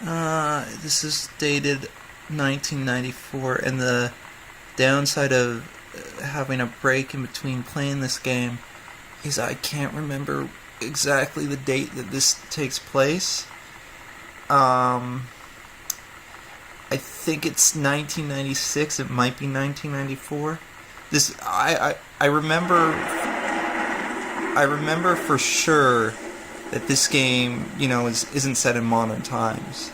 This is dated 1994, and the downside of having a break in between playing this game is I can't remember exactly the date that this takes place. I think it's 1996. It might be 1994. This I remember for sure that this game, isn't set in modern times.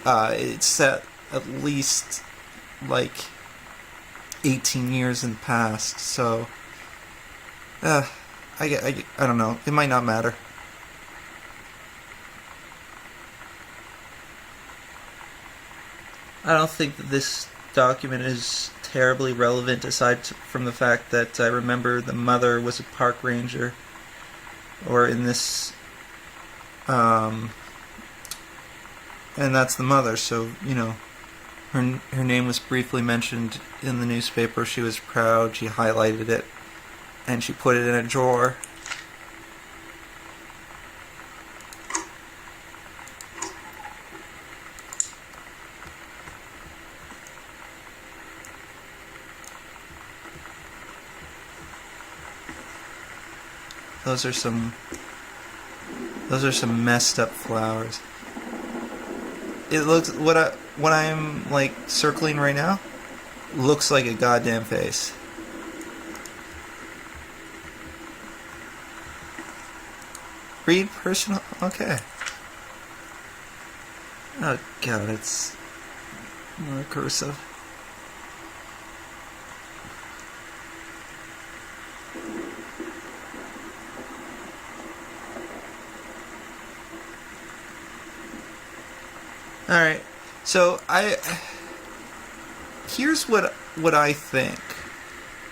It's set at least like 18 years in the past. So, I don't know. It might not matter. I don't think that this document is terribly relevant aside from the fact that I remember the mother was a park ranger, or in this, and that's the mother, so, her name was briefly mentioned in the newspaper. She was proud, she highlighted it, and she put it in a drawer. Those are some messed up flowers. It looks what I'm like circling right now looks like a goddamn face. Read personal. Okay. Oh god, it's more cursive. Alright, so here's what I think.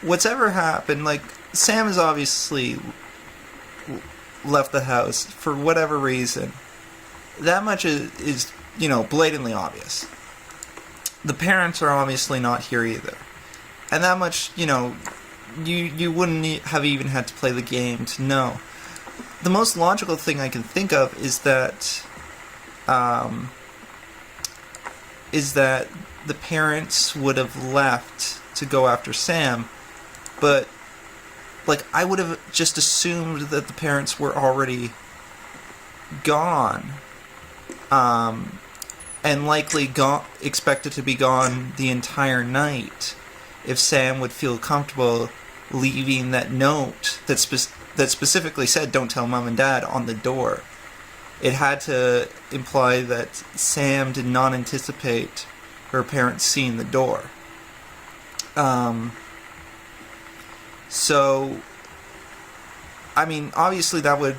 What's ever happened, like, Sam has obviously left the house for whatever reason. That much is blatantly obvious. The parents are obviously not here either. And that much, you wouldn't have even had to play the game to know. The most logical thing I can think of is that the parents would have left to go after Sam, but, like, I would have just assumed that the parents were already gone, and likely expected to be gone the entire night if Sam would feel comfortable leaving that note that specifically said, "Don't tell Mom and Dad," on the door. It had to imply that Sam did not anticipate her parents seeing the door. So, I mean, obviously that would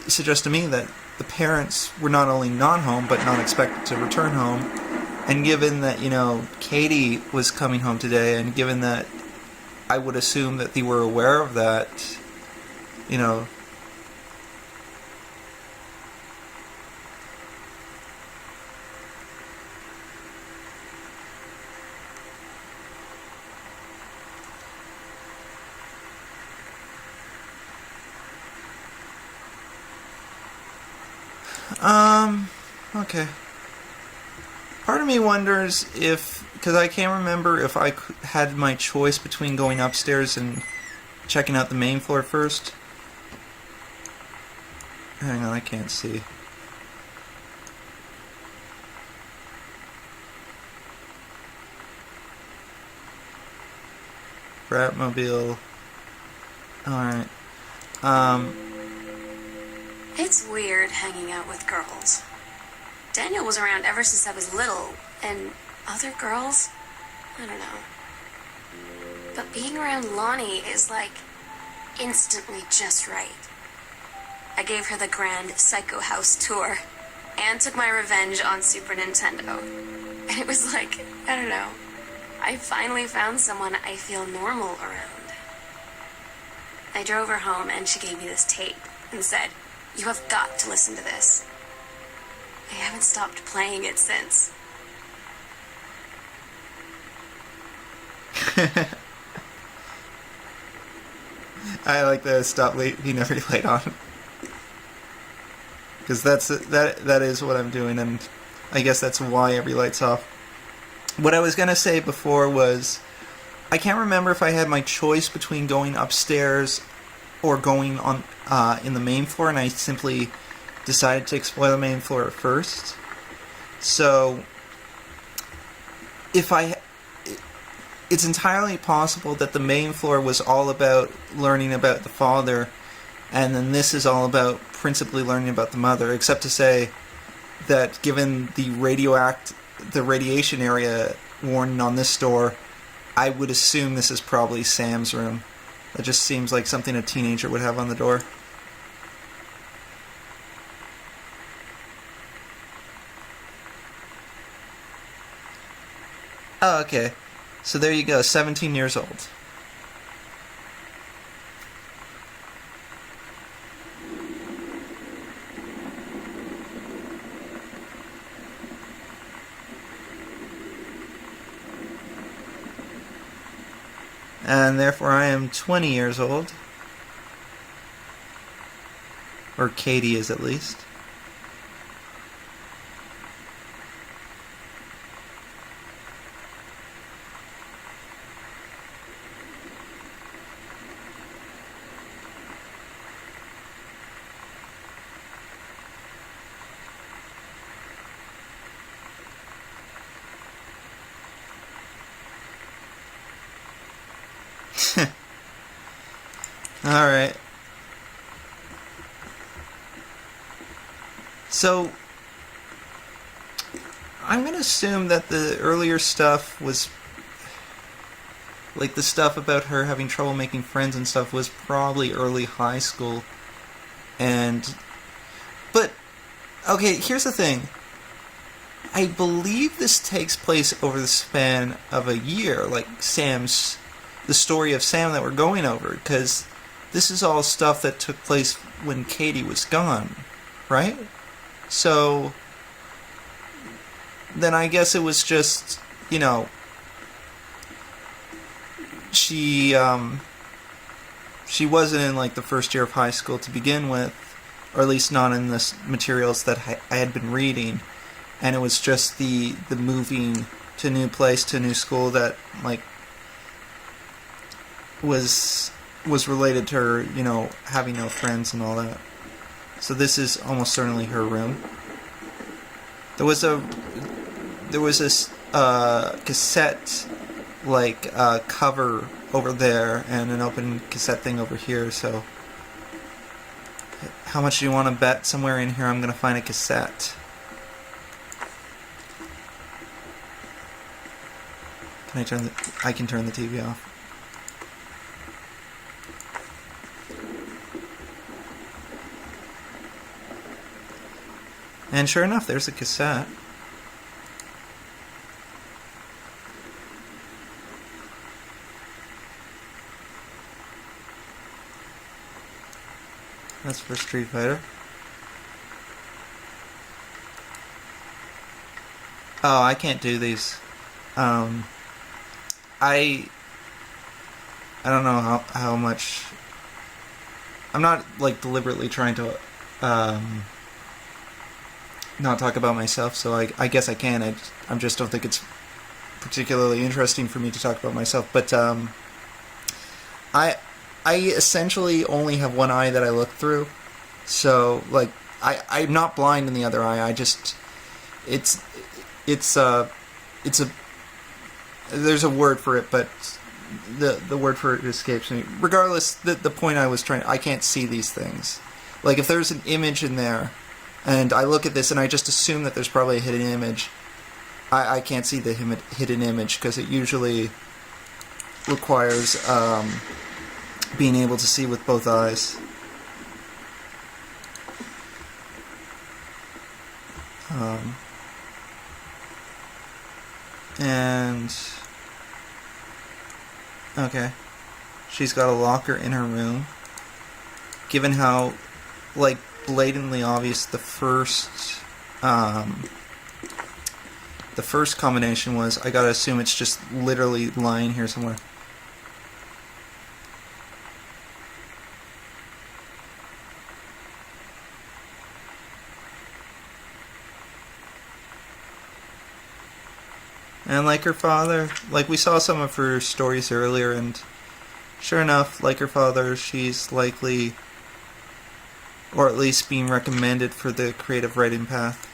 suggest to me that the parents were not only not home, but not expected to return home. And given that, Katie was coming home today, and given that I would assume that they were aware of that, okay. Part of me wonders if, because I can't remember if I had my choice between going upstairs and checking out the main floor first. Hang on, I can't see. Bratmobile. Alright. It's weird hanging out with girls. Daniel was around ever since I was little, and other girls? I don't know. But being around Lonnie is like instantly just right. I gave her the grand Psycho House tour and took my revenge on Super Nintendo. And it was like, I don't know, I finally found someone I feel normal around. I drove her home and she gave me this tape and said, "You have got to listen to this." I haven't stopped playing it since. I like the stop leaving every light on. Because that is what I'm doing, and I guess that's why every light's off. What I was gonna say before was, I can't remember if I had my choice between going upstairs or going on in the main floor, and I simply decided to explore the main floor first. So, it's entirely possible that the main floor was all about learning about the father, and then this is all about principally learning about the mother, except to say that given the radiation area warning on this door, I would assume this is probably Sam's room. That just seems like something a teenager would have on the door. Oh, okay. So there you go, 17 years old. And therefore I am 20 years old. Or Katie is, at least. Alright. So, I'm going to assume that the earlier stuff was, like the stuff about her having trouble making friends and stuff, was probably early high school. But, okay, here's the thing. I believe this takes place over the span of a year, like the story of Sam that we're going over, because this is all stuff that took place when Katie was gone, right? So, then I guess it was just, she wasn't in, like, the first year of high school to begin with, or at least not in the materials that I had been reading, and it was just the moving to a new place, to a new school that, like, was related to her, having no friends and all that. So this is almost certainly her room. There was a cassette, like, cover over there, and an open cassette thing over here, so how much do you want to bet somewhere in here I'm going to find a cassette? I can turn the TV off. And sure enough, there's a cassette. That's for Street Fighter. Oh, I can't do these. I don't know how much. I'm not, like, deliberately trying to not talk about myself, so I guess I can. I just don't think it's particularly interesting for me to talk about myself. But I essentially only have one eye that I look through, so, like, I'm not blind in the other eye. I just it's a there's a word for it, but the word for it escapes me. Regardless, the point I can't see these things. Like, if there's an image in there, and I look at this and I just assume that there's probably a hidden image, I can't see the hidden image, because it usually requires being able to see with both eyes. And okay, she's got a locker in her room. Given how, like, blatantly obvious the first combination was, I gotta assume it's just literally lying here somewhere. And like her father, like we saw some of her stories earlier, and sure enough, like her father, she's likely, or at least being recommended for the creative writing path.